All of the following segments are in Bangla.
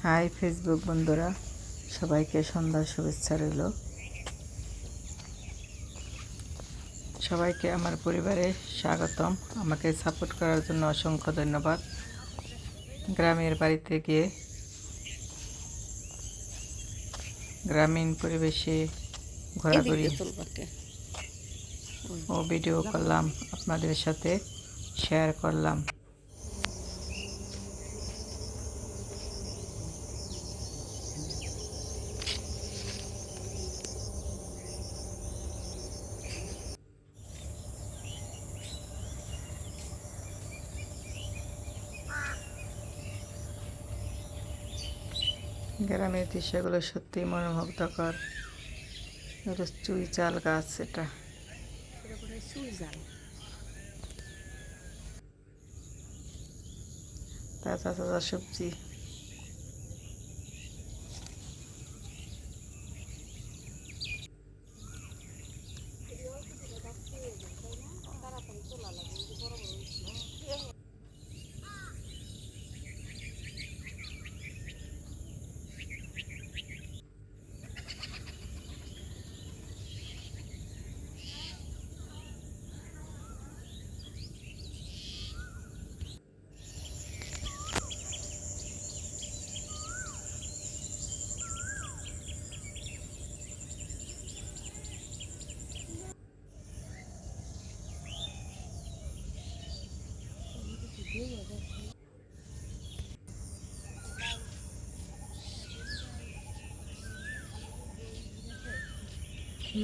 হাই ফেসবুক বন্ধুরা, সবাইকে সন্ধ্যার শুভেচ্ছা রইল। সবাইকে আমার পরিবারে স্বাগতম। আমাকে সাপোর্ট করার জন্য অসংখ্য ধন্যবাদ। গ্রামের বাড়িতে গিয়ে গ্রামীণ পরিবেশে ঘোরাঘুরি ও ভিডিও করলাম, আপনাদের সাথে শেয়ার করলাম। গ্রামের দৃশ্যগুলো সত্যি মনোমুগ্ধকর। চুই চাল গাছ, এটা তাজা তাজা সবজি।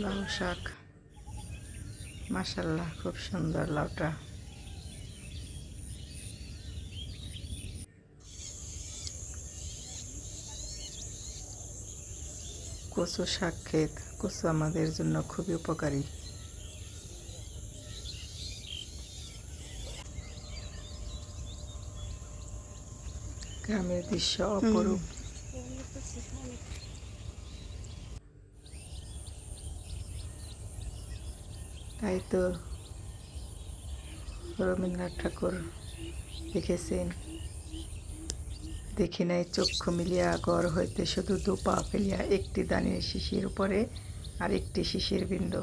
লাউ শাক, মাশাআল্লাহ, খুব সুন্দর লাউটা। কচু শাক ক্ষেত, কচু আমাদের জন্য খুবই উপকারী। গ্রামের দৃশ্য অপরূপ। তাই তো রবীন্দ্রনাথ ঠাকুর লিখেছেন, দেখি নাই চক্ষু মিলিয়া ঘর হইতে শুধু দুপা ফেলিয়া একটি দানের শিশির উপরে আর একটি শিশির বিন্দু।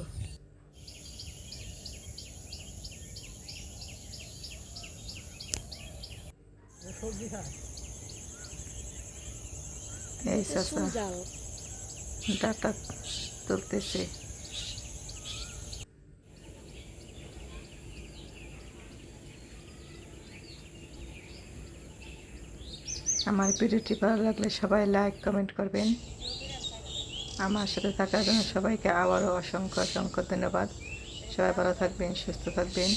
এই চাচা ডাটা তুলতেছে। আমার ভিডিওটি ভালো লাগলে সবাই লাইক কমেন্ট করবেন। আমার সাথে থাকার জন্য সবাইকে আবারও অসংখ্য অসংখ্য ধন্যবাদ। সবাই ভালো থাকবেন, সুস্থ থাকবেন।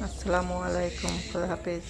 আসসালামু আলাইকুম, খোদা হাফেজ।